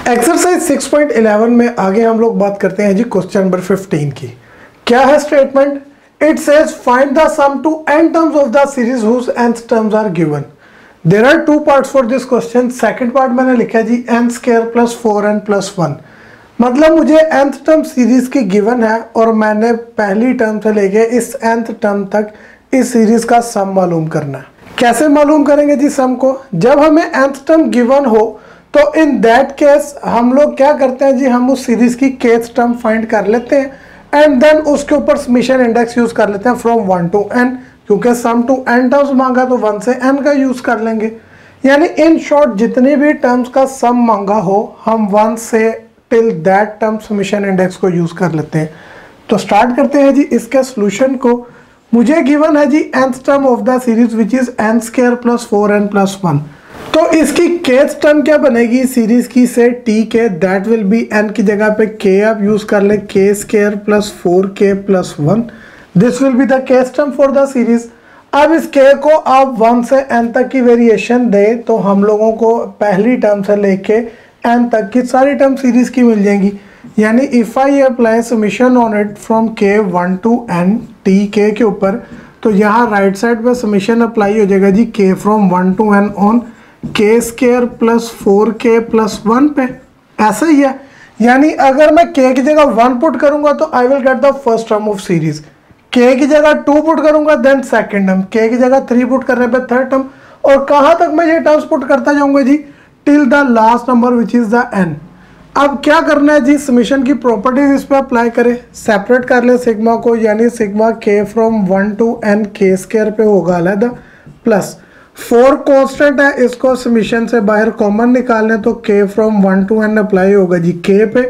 Exercise 6.11 में आगे हम लोग बात करते हैं जी क्वेश्चन नंबर 15 की। क्या है statement? It says find the sum to n terms of the series whose nth terms are given. There are two parts for this question. Second part मैंने लिखा है जी n square plus 4n plus 1, मतलब मुझे nth term series की given है और मैंने पहली टर्म से लेके इस nth टर्म तक इस सीरीज का सम मालूम करना है। कैसे मालूम करेंगे जी सम को? जब हमें nth टर्म गिवन हो तो इन दैट केस हम लोग क्या करते हैं जी, हम उस सीरीज की kth टर्म फाइंड कर लेते हैं एंड देन उसके ऊपर समेशन इंडेक्स यूज कर लेते हैं फ्रॉम 1 to n, क्योंकि सम टू n टर्म्स मांगा तो 1 से n का यूज कर लेंगे। यानी इन शॉर्ट जितने भी टर्म्स का सम मांगा हो हम 1 से till that term summation index को यूज कर लेते हैं। तो स्टार्ट करते हैं जी इसके सोल्यूशन को। मुझे गिवन है जी nth term of the series which is n square plus 4n plus 1। तो इसकी kth टर्म क्या बनेगी सीरीज की से t के, दैट विल बी n की जगह पे k आप यूज कर ले, k square plus 4k plus 1। This will be the kth term for the series. अब इस k को आप 1 से n तक की वेरिएशन दे तो हम लोगों को पहली टर्म से लेके n तक की सारी टर्म सीरीज की मिल जाएंगी। यानी if I apply summation on it from k 1 to n t k के ऊपर, तो यहाँ राइट साइड पे समेशन अप्लाई हो जाएगा जी k from 1 to n on k square plus 4k plus 1 पे। ऐसा ही है, यानी अगर मैं k की जगह 1 पुट करूंगा तो I will get the first term of series, k की जगह 2 पुट करूंगा देन सेकंड टर्म, k की जगह 3 पुट करने पे थर्ड टर्म, और कहाँ तक मैं ये टर्म्स पुट करता जाऊंगा जी till the last number which is the n। अब क्या करना है जी, समेशन की प्रॉपर्टीज इस पर अप्लाई करें, सेपरेट कर ले सिग्मा को, यानी sigma k from 1 to n k square पे होगा अलग, प्लस 4 कांस्टेंट है, इसको समेशन से बाहर कॉमन निकालने तो k from 1 to n apply होगा जी k पे,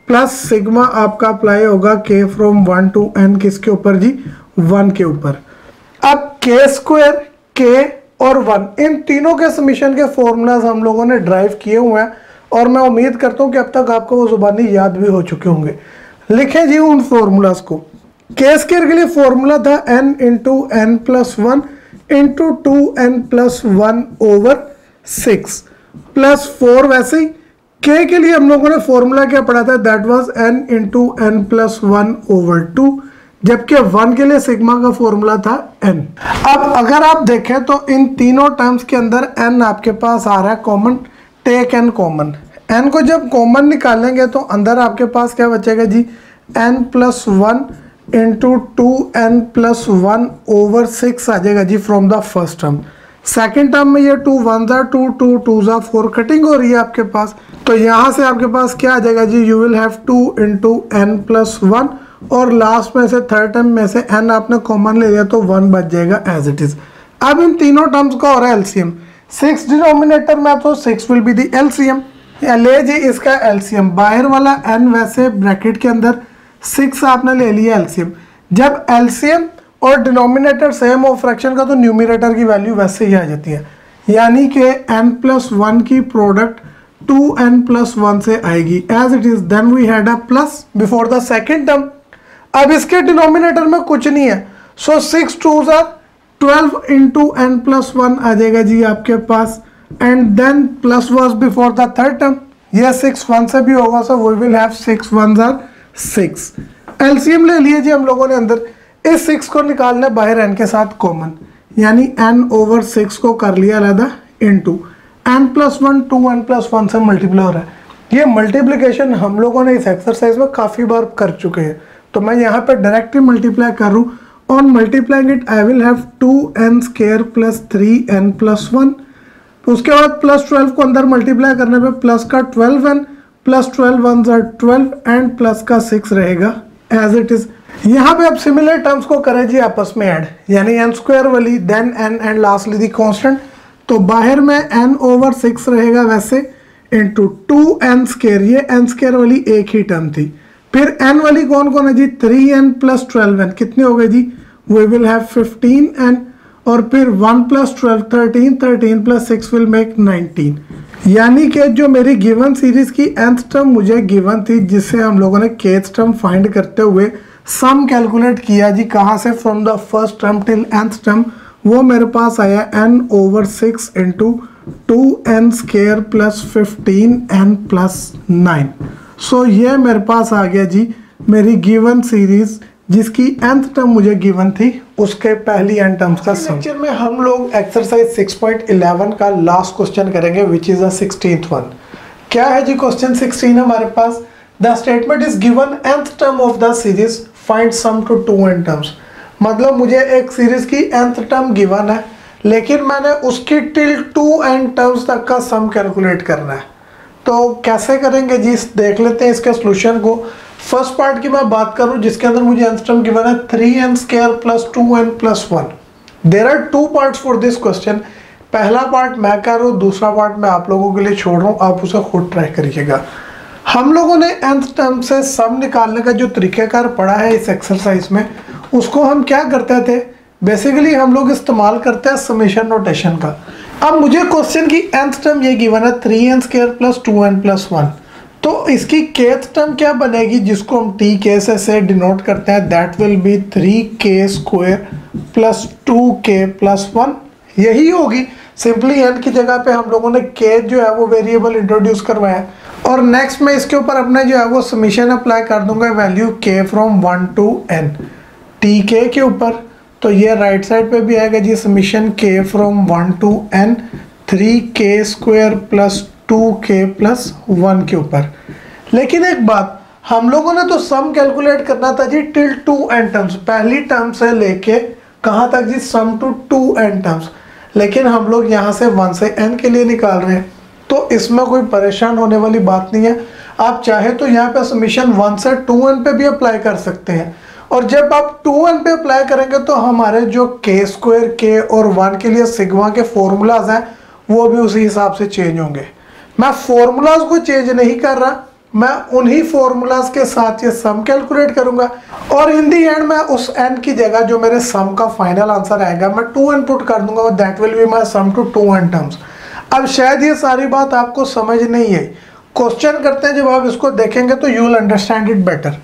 प्लस सिग्मा आपका अप्लाई होगा k फ्रॉम 1 to n किसके ऊपर जी 1 के ऊपर। अब k स्क्वायर k और 1 इन तीनों के समेशन के फॉर्मूलाज हम लोगों ने ड्राइव किए हुए हैं और मैं उम्मीद करता हूं कि अब तक आपको वो जुबानी याद भी हो चुके होंगे। लिखें जी उन फॉर्मूलाज को। k स्क्वायर के लिए फॉर्मूला था n into n plus 1 into 2n plus 1 over 6 plus 4। वैसे ही k के लिए हम लोगों ने फॉर्मूला क्या पढ़ा था, that was n into n plus 1 over 2, जबकि 1 के लिए सिग्मा का फॉर्मूला था n। अब अगर आप देखें तो इन तीनों टर्म्स के अंदर n आपके पास आ रहा है common, take n common. n को जब कॉमन निकालेंगे तो अंदर आपके पास क्या बचेगा जी n plus 1 into 2n plus 1 over 6 आ जाएगा जी from the first term. Second term में ये 2 1 ज़ा 2 2 2 ज़ा 4 कटिंग हो रही है आपके पास, तो यहाँ से आपके पास क्या आ जाएगा जी, you will have 2 into n plus 1 और लास्ट में से थर्ड टर्म में से n आपने कॉमन ले लिया तो 1 बच जाएगा एज इट इज। अब इन तीनों टर्म्स का हो रहा है एलसीएम, 6 डिनोमिनेटर में तो 6 विल बी द एलसीएम। ले जी इसका एलसीएम, बाहर वाला n वैसे ब्रैकेट के अंदर 6 आपने ले लिया एलसीएम। जब एलसीएम और डिनोमिनेटर सेम हो फ्रैक्शन का तो न्यूमरेटर की वैल्यू वैसे ही आ जाती है, यानी कि n प्लस 1 की प्रोडक्ट 2n प्लस 1 से आएगी as it is. Then we had a plus before the second term. अब इसके डिनोमिनेटर में कुछ नहीं है, so 6 2s are 12 into n plus 1 आ जाएगा जी आपके पास, and then plus was before the third term. यह 6 1 से भी होगा, so we will have 6 1s are 6। LCM ले लिए जी हम लोगों ने अंदर, इस 6 को निकालना बाहर n के साथ कॉमन, यानी n ओवर 6 को कर लिया अलग into n plus 1 2n plus 1 से मल्टीप्लाई हो रहा है। ये मल्टीप्लिकेशन हम लोगों ने इस एक्सरसाइज में काफ़ी बार कर चुके हैं, तो मैं यहाँ पे डायरेक्टली मल्टीप्लाई कर रहा हूँ। On multiplying it I will have 2n square plus 3n plus 1। उसके बाद प्लस 12 को अंदर मल्टीप्लाई करने पे प्लस का 12n plus 12 1s are 12 and plus का 6 रहेगा एज इट इज। यहाँ पे अब सिमिलर टर्म्स को करें जी आपस में ऐड, यानी n स्क्वायर वाली then n and lastly the constant, तो बाहर में n ओवर 6 रहेगा वैसे इंटू 2n स्क्वायर, ये n स्क्वायर वाली एक ही टर्म थी। फिर n वाली कौन कौन है जी 3n प्लस 12n, कितने हो गए जी, वी विल हैव 15n, और फिर 1 प्लस 12 13 13 प्लस 6 विल मेक 19। यानी कि जो मेरी गिवन सीरीज की nth टर्म मुझे गिवन थी, जिससे हम लोगों ने kth टर्म फाइंड करते हुए सम कैलकुलेट किया जी कहाँ से, from the first term till nth term, वो मेरे पास आया n over 6 into 2n square plus 15n plus 9। सो ये मेरे पास आ गया जी मेरी गिवन सीरीज जिसकी nth टर्म मुझे गिवन थी उसके पहली n टर्म्स का सम। लेक्चर में हम लोग एक्सरसाइज 6.11 का लास्ट क्वेश्चन करेंगे विच इज द 16th वन। क्या है जी क्वेश्चन 16 हमारे पास, the statement is given nth term of the series find sum to 2n terms. मतलब मुझे एक सीरीज की nth टर्म गिवन है लेकिन मैंने उसकी टिल 2n टर्म्स तक का सम कैलकुलेट करना है। तो कैसे करेंगे जी, देख लेते हैं इसके सोल्यूशन को। फर्स्ट पार्ट की मैं बात करूं जिसके अंदर मुझे nth टर्म गिवन है 3n square plus 2n plus 1। There are two parts for this question. पहला पार्ट मैं कर रहा हूँ, दूसरा पार्ट मैं आप लोगों के लिए छोड़ रहा हूँ, आप उसे खुद ट्राई करिएगा। हम लोगों ने nth टर्म से सम निकालने का जो तरीक़ाकार पढ़ा है इस एक्सरसाइज में, उसको हम क्या करते थे, बेसिकली हम लोग इस्तेमाल करते हैं समेशन नोटेशन का। अब मुझे क्वेश्चन की nth टर्म ये गिवन है 3n square plus 2n plus 1। तो इसकी kth टर्म क्या बनेगी जिसको हम tk से डिनोट करते हैं, that will B 3k square plus 2k plus 1। यही होगी। सिंपली n की जगह पे हम लोगों ने k जो है वो वेरिएबल इंट्रोड्यूस करवाया और नेक्स्ट में इसके ऊपर अपने जो है वो समीशन अप्लाई कर दूंगा value k from 1 to n tk के ऊपर। तो ये राइट साइड पे भी आएगा जी summation k from 1 to n 3k square plus 2k plus 1 के ऊपर। लेकिन एक बात, हम लोगों ने तो सम कैलकुलेट करना था जी टिल 2n टर्म्स, पहली टर्म से लेके कहाँ तक जी, सम टू 2n टर्म्स। लेकिन हम लोग यहाँ से 1 से n के लिए निकाल रहे हैं तो इसमें कोई परेशान होने वाली बात नहीं है। आप चाहे तो यहाँ पे समीशन 1 से 2n पे भी अप्लाई कर सकते हैं और जब आप 2n पे अप्लाई करेंगे तो हमारे जो k स्क्वायर k और 1 के लिए सिग्मा के फॉर्मूलाज हैं वो भी उसी हिसाब से चेंज होंगे। मैं फॉर्मूलाज को चेंज नहीं कर रहा, मैं उन्हीं फॉर्मूलाज के साथ ये सम कैलकुलेट करूंगा और इन दी एंड मैं उस n की जगह जो मेरे सम का फाइनल आंसर आएगा मैं 2n पुट कर दूंगा और that will be my sum to 2n terms. अब शायद ये सारी बात आपको समझ नहीं है, क्वेश्चन करते हैं जब आप इसको देखेंगे तो you will understand it better.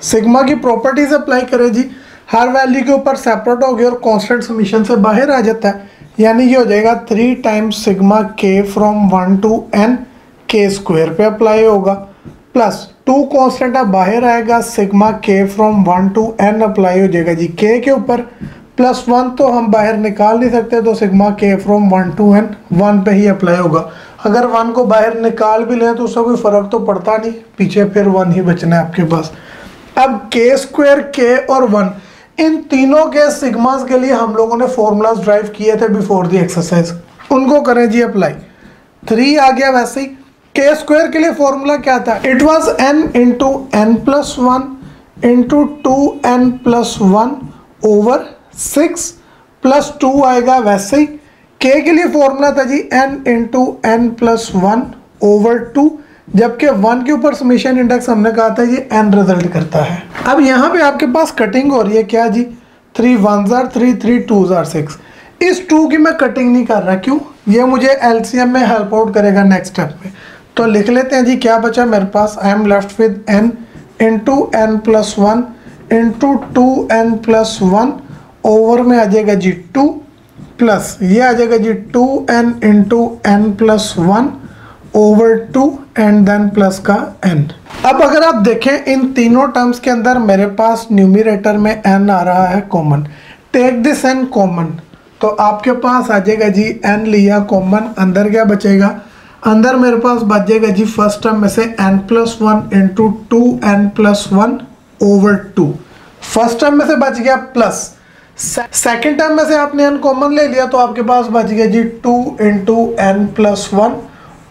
Sigma की प्रॉपर्टीज अप्लाई करें जी, हर वैल्यू के ऊपर सेपरेट हो गया और कांस्टेंट समीशन से बाहर आ जाता है, यानी ये हो जाएगा 3 times sigma k from 1 to n k square पे अप्लाई होगा प्लस 2 कांस्टेंट अब बाहर आएगा, sigma k from 1 to n apply हो जाएगा जी k के ऊपर प्लस 1 तो हम बाहर निकाल नहीं सकते तो sigma k from 1 to n 1 पे ही अप्लाई होगा। अगर 1 को बाहर निकाल भी लें तो उससे कोई फ़र्क तो पड़ता नहीं, पीछे फिर 1 ही बचना है आपके पास। अब k स्क्वायर k और 1 इन तीनों के सिग्मास के लिए हम लोगों ने फॉर्मूलाज ड्राइव किए थे बिफोर दी एक्सरसाइज, उनको करें जी अप्लाई। 3 आ गया। वैसे ही k स्क्वायर के लिए फॉर्मूला क्या था, it was n into n plus 1 into 2n plus 1 over 6 plus 2 आएगा। वैसे ही k के लिए फॉर्मूला था जी n into n plus 1 over 2, जबकि 1 के ऊपर समीशन इंडेक्स हमने कहा था ये n रिजल्ट करता है। अब यहाँ पे आपके पास कटिंग हो रही है क्या जी, 3 1s are 3 3 2s are 6। इस 2 की मैं कटिंग नहीं कर रहा, क्यों, ये मुझे LCM में हेल्प आउट करेगा नेक्स्ट स्टेप में। तो लिख लेते हैं जी क्या बचा मेरे पास, I am left with n into n plus 1 into 2n plus 1 over में आ जाएगा जी 2 प्लस ये आ जाएगा जी 2n into n plus 1 over 2 and then plus का n। अब अगर आप देखें इन तीनों टर्म्स के अंदर मेरे पास न्यूमरेटर में n आ रहा है common, take this n common, तो आपके पास आ जाएगा जी n लिया कॉमन, अंदर क्या बचेगा, अंदर मेरे पास बच जाएगा जी फर्स्ट टर्म में से n plus 1 into 2n plus 1 over 2, first term में से बच गया प्लस, सेकेंड टर्म में से आपने n कॉमन ले लिया तो आपके पास बच गया जी 2 इंटू n प्लस 1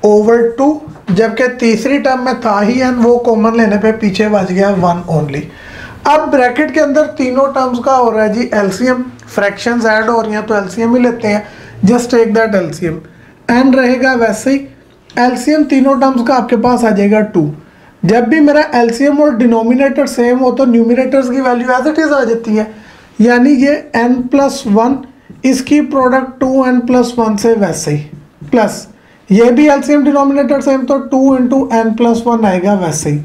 ओवर 2, जबकि तीसरी टर्म में था ही n, वो कॉमन लेने पे पीछे बच गया 1 ओनली। अब ब्रैकेट के अंदर तीनों टर्म्स का हो रहा है जी एलसीएम, फ्रैक्शंस ऐड हो रही हैं तो एलसीएम ही लेते हैं, just take that LCM, n रहेगा वैसे ही एलसीएम तीनों टर्म्स का आपके पास आ जाएगा 2। जब भी मेरा एलसीएम और डिनोमिनेटर सेम हो तो न्यूमरेटर्स की वैल्यू एज इट इज आ जाती है, यानी ये n प्लस 1 इसकी प्रोडक्ट 2n प्लस 1 से वैसे ही, प्लस ये भी एलसीएम डिनोमिनेटर सेम तो 2 इंटू n प्लस 1 आएगा वैसे ही,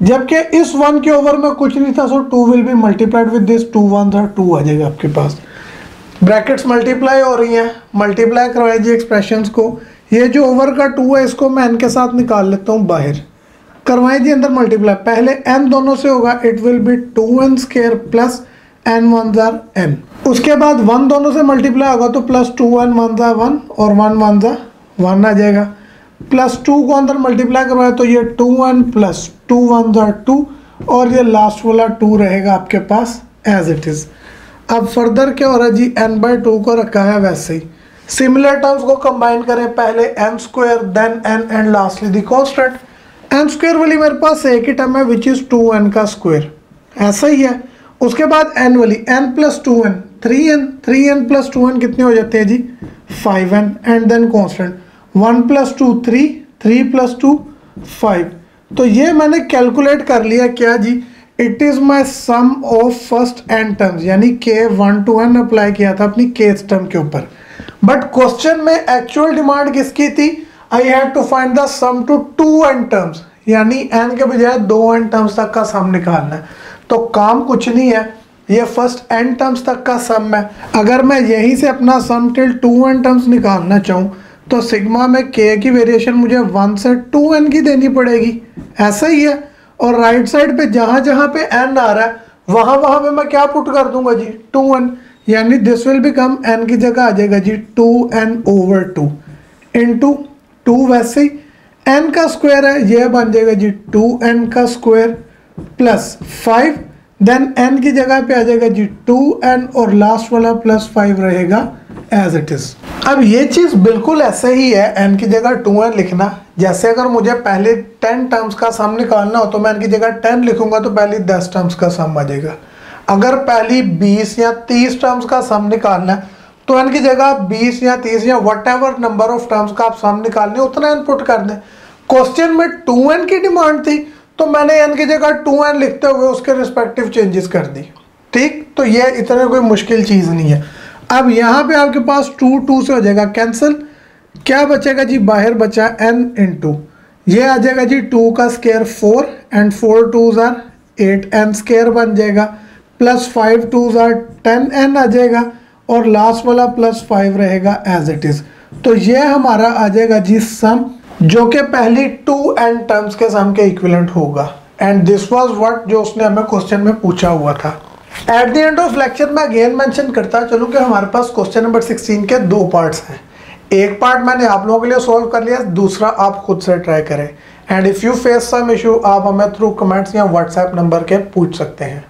जबकि इस 1 के ओवर में कुछ नहीं था सो 2 will be multiplied with this 2 1 था 2 आ जाएगा आपके पास। ब्रैकेट्स मल्टीप्लाई हो रही हैं, मल्टीप्लाई करवाए जी एक्सप्रेशंस को, ये जो ओवर का 2 है इसको मैं n के साथ निकाल लेता हूँ बाहर। करवाएं जी अंदर मल्टीप्लाई, पहले n दोनों से होगा, it will be 2n square plus n ones are n। उसके बाद 1 दोनों से मल्टीप्लाई होगा तो प्लस 2n वंस आर 1 और 1 वंस आर 1 आ जाएगा। प्लस 2 को अंदर मल्टीप्लाई करवाए तो ये 2n प्लस 2 वंस आर 2 और ये लास्ट वाला 2 रहेगा आपके पास एज इट इज। अब फर्दर क्या हो रहा है जी, n/2 को रखा है वैसे ही। सिमिलर टर्म्स को कंबाइन करें, पहले n square then n and lastly the constant. n square वाली मेरे पास एक ही टर्म है विच इज 2n का स्क्वायर, ऐसा ही है। उसके बाद n वाली n plus 2n 3n plus 2n कितने हो जाते हैं जी 5n and then constant 1 plus 2 3 plus 2 5। तो ये मैंने कैलकुलेट कर लिया क्या जी, it is my sum of first n terms, यानी k 1 to n अप्लाई किया था अपनी k टर्म के ऊपर। बट क्वेश्चन में एक्चुअल डिमांड किसकी थी, I have to find the sum to 2n terms, यानी n के बजाय 2n टर्म्स तक का सम निकालना है। तो काम कुछ नहीं है, ये फर्स्ट n टर्म्स तक का सम है। अगर मैं यहीं से अपना सम टिल 2n टर्म्स निकालना चाहूँ तो सिग्मा में k की वेरिएशन मुझे 1 से 2n की देनी पड़ेगी, ऐसा ही है। और राइट साइड पे जहाँ जहाँ पे n आ रहा है वहाँ वहाँ पे मैं क्या पुट कर दूंगा जी 2n, यानी दिस विल बिकम n की जगह आ जाएगा जी 2n/2 इंटू 2, वैसे ही n का स्क्वायर है ये बन जाएगा जी 2n का स्क्वायर प्लस 5, देन n की जगह पे आ जाएगा जी 2n और लास्ट वाला प्लस 5 रहेगा एज इट इज। अब ये चीज बिल्कुल ऐसे ही है, n की जगह 2n लिखना। जैसे अगर मुझे पहले 10 टर्म्स का सम निकालना हो तो मैं n की जगह 10 लिखूंगा तो पहले 10 टर्म्स का सम आ जाएगा। अगर पहली 20 या 30 टर्म्स का सम निकालना है तो n की जगह 20 या 30 या what ever number of terms का आप सम निकालने उतना इनपुट कर दें। क्वेश्चन में 2n की डिमांड थी तो मैंने n की जगह 2n लिखते हुए उसके रिस्पेक्टिव चेंजेस कर दी, ठीक। तो ये इतने कोई मुश्किल चीज़ नहीं है। अब यहाँ पे आपके पास 2 से हो जाएगा कैंसिल, क्या बचेगा जी, बाहर बचा n इंटू ये आ जाएगा जी 2 का square 4 and 4 2s are 8n square बन जाएगा प्लस 5 2s आर 10n आ जाएगा और लास्ट वाला प्लस 5 रहेगा एज इट इज। तो ये हमारा आ जाएगा जी सम, जो कि पहली 2n टर्म्स के सम के इक्विवेलेंट होगा। एंड दिस वाज व्हाट जो उसने हमें क्वेश्चन में पूछा हुआ था। At the end of lecture में अगेन मेंशन करता चलूँ कि हमारे पास क्वेश्चन नंबर 16 के 2 पार्ट्स हैं। एक पार्ट मैंने आप लोगों के लिए सॉल्व कर लिया, दूसरा आप खुद से ट्राई करें। And if you face some issue आप हमें थ्रू कमेंट्स या व्हाट्सएप नंबर के पूछ सकते हैं।